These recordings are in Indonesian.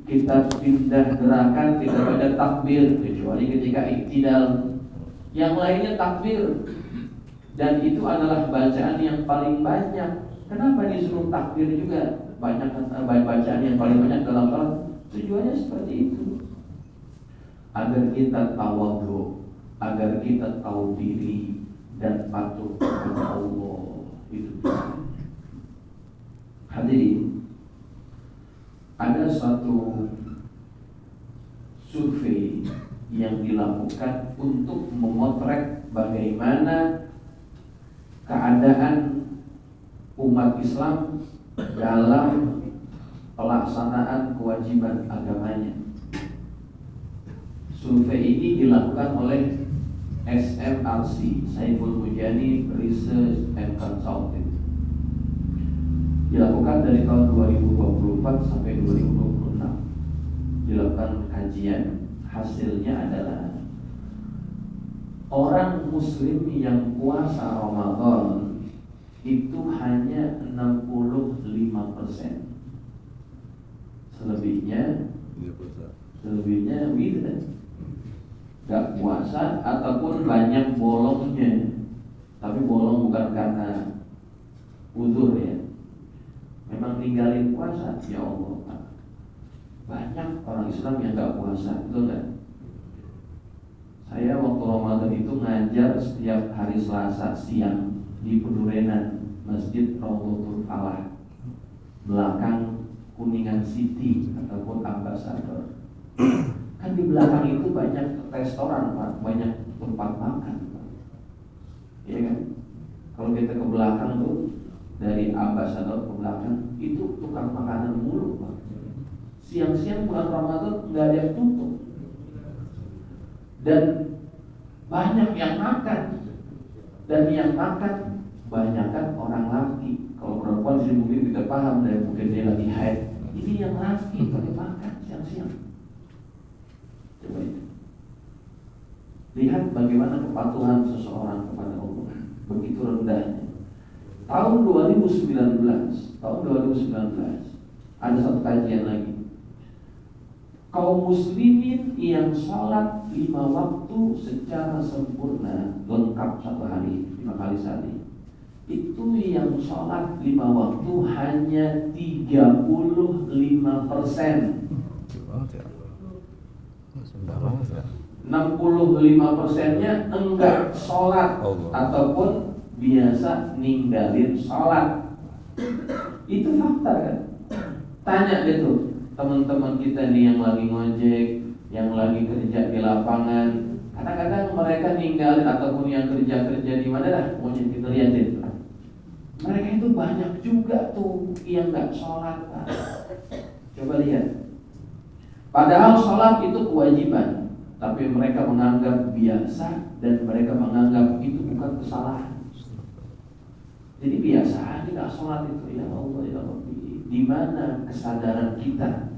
kita pindah gerakan, kita baca takbir kecuali ketika iktidal. Yang lainnya takbir, dan itu adalah bacaan yang paling banyak. Kenapa disuruh takbir juga? Bacaan yang paling banyak dalam salat. Tujuannya seperti itu, agar kita tawadhu, agar kita tahu diri dan patuh kepada Allah. Itu hadirin, ada suatu survei yang dilakukan untuk memotret bagaimana keadaan umat Islam dalam pelaksanaan kewajiban agamanya. Survei ini dilakukan oleh SMRC, Saiful Mujani Research and Consulting. Dilakukan dari tahun 2024 sampai 2026. Dilakukan kajian, hasilnya adalah orang muslim yang puasa Ramadan itu hanya 65%. Selebihnya wirid, gak puasa ataupun banyak bolongnya. Tapi bolong bukan karena uzur ya, memang ninggalin puasa. Ya Allah, banyak orang Islam yang gak puasa, betul gak? Saya waktu Ramadan itu ngajar setiap hari Selasa siang di Pedurenan, Masjid Raudhatul Falah, belakang Kuningan City ataupun Ambassador. Kan di belakang itu banyak restoran, Pak, banyak tempat makan, Pak. Iya kan? Kalau kita ke belakang tuh, dari Ambassador ke belakang itu tukang makanan mulu, Pak. Siang-siang bulan Ramadan nggak ada yang tutup, dan banyak yang makan, dan yang makan banyakkan orang laki. Kalau perempuan sih mungkin kita paham, dan mungkin dia lagi haid. Ini yang laki pada makan siang-siang. Coba itu, lihat bagaimana kepatuhan seseorang kepada Allah begitu rendahnya. Tahun 2019 ada satu kajian lagi. Kaum muslimin yang sholat 5 waktu secara sempurna, lengkap satu hari, 5 kali sehari, itu yang sholat 5 waktu hanya 35%. 65%-nya enggak sholat ataupun biasa ninggalin sholat. Itu fakta kan? Tanya deh tuh teman-teman kita nih yang lagi ngojek, yang lagi kerja di lapangan. Kadang-kadang mereka ninggalin, ataupun yang kerja di mana dah, pokoknya kita liatin. Mereka itu banyak juga tuh yang nggak sholat, Pak. Coba lihat. Padahal sholat itu kewajiban, tapi mereka menganggap biasa dan mereka menganggap itu bukan kesalahan. Jadi biasa aja nggak sholat itu. Ya Allah, ya Rabbi, di mana kesadaran kita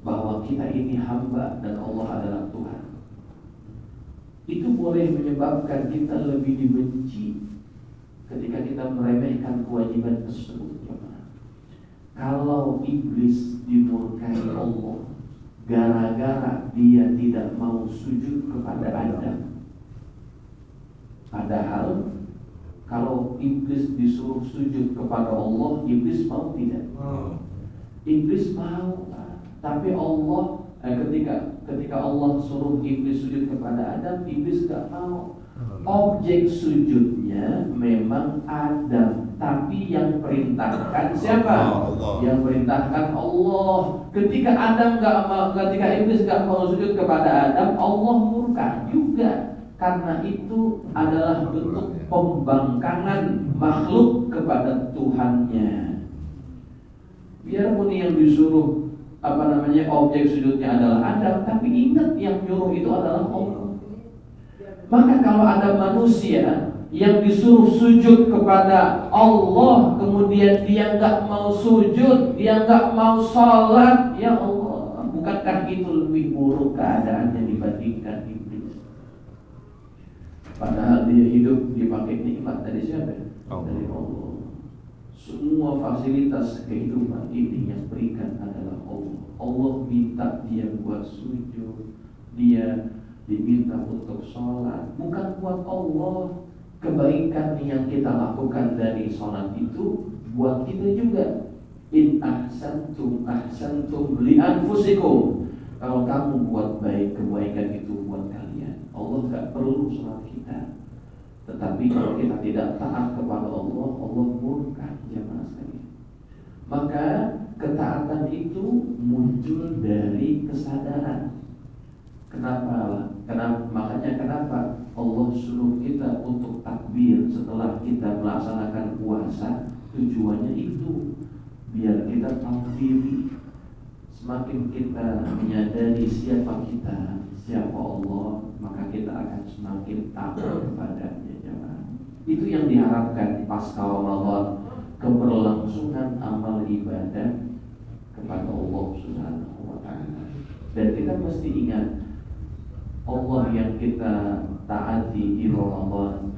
bahwa kita ini hamba dan Allah adalah Tuhan? Itu boleh menyebabkan kita lebih dibenci ketika kita meremehkan kewajiban tersebut. Kalau iblis dimurkai Allah gara-gara dia tidak mau sujud kepada Adam, padahal kalau iblis disuruh sujud kepada Allah, iblis mau tidak? Iblis mau, tapi Allah ketika Allah suruh iblis sujud kepada Adam, iblis gak mau. Objek sujudnya memang Adam, tapi yang perintahkan siapa? Allah. Yang perintahkan Allah. Ketika ketika iblis gak mau sujud kepada Adam, Allah murka juga. Karena itu adalah bentuk pembangkangan makhluk kepada Tuhannya. Biarpun yang disuruh objek sujudnya adalah Adam, tapi ingat yang nyuruh itu adalah Allah. Maka kalau ada manusia yang disuruh sujud kepada Allah, kemudian dia nggak mau sujud, dia nggak mau sholat, ya Allah, bukankah itu lebih buruk keadaannya dibandingkan iblis? Padahal dia hidup dipakai nikmat dari siapa? Dari Allah. Semua fasilitas kehidupan ini yang berikan adalah Allah. Allah minta dia buat sujud, dia diminta untuk sholat, bukan buat Allah. Kebaikan yang kita lakukan dari sholat itu buat kita juga. In ahsantum ahsantum li anfusikum. Kalau kamu buat baik, kebaikan itu buat kalian. Allah gak perlu sholat kita. Tetapi kalau kita tidak taat kepada Allah, Allah murka, jemaah sekalian. Maka ketaatan itu muncul dari kesadaran. Makanya kenapa Allah suruh kita untuk takbir setelah kita melaksanakan puasa? Tujuannya itu biar kita tahu diri. Semakin kita menyadari siapa kita, siapa Allah, maka kita akan semakin takut kepadanya. Itu yang diharapkan pasca Ramadan, keberlangsungan amal ibadah kepada Allah Subhanahu wa Ta'ala. Dan kita mesti ingat, Allah yang kita taati di Ramadan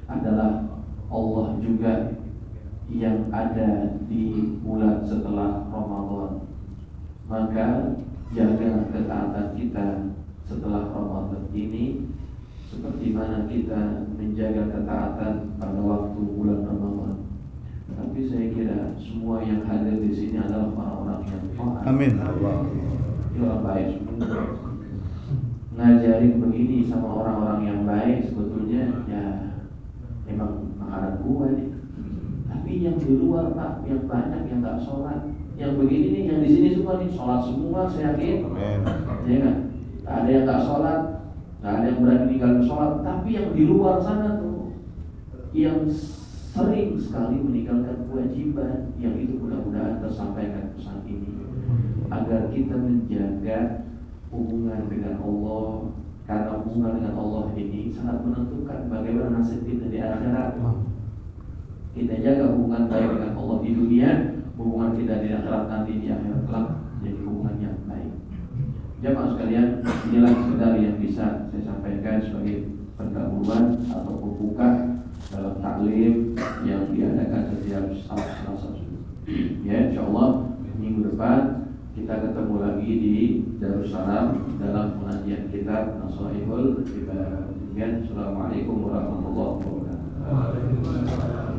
adalah Allah juga yang ada di bulan setelah Ramadan. Maka jaga ketaatan kita setelah Ramadan ini seperti mana kita menjaga ketaatan pada waktu bulan Ramadan. Tapi saya kira semua yang hadir di sini adalah orang-orang yang taat. Amin. Ya baik semua. Ngajarin begini sama orang-orang yang baik sebetulnya ya memang makanan gua nih. Tapi yang di luar Pak, yang banyak yang nggak sholat, yang begini nih, yang di sini semua nih sholat semua, saya yakin. Amen. Ya kan? Gak ada yang nggak sholat, gak ada yang berani ninggalin sholat. Tapi yang di luar sana tuh, yang sering sekali meninggalkan kewajiban, yang itu mudah-mudahan tersampaikan pesan ini agar kita menjaga hubungan dengan Allah, karena hubungan dengan Allah ini sangat menentukan bagaimana nasib kita di akhirat. Kita jaga hubungan baik dengan Allah di dunia, hubungan kita di akhirat nanti di akhirat kelak jadi hubungan yang baik. Jemaah sekalian, inilah sekedar yang bisa saya sampaikan sebagai pendahuluan atau pembuka dalam taklim yang diadakan setiap Selasa. Ya, insyaallah minggu depan kita ketemu lagi di Darussalam dalam pengajian kitab Nasaihul Ibadah. Assalamualaikum warahmatullahi wabarakatuh.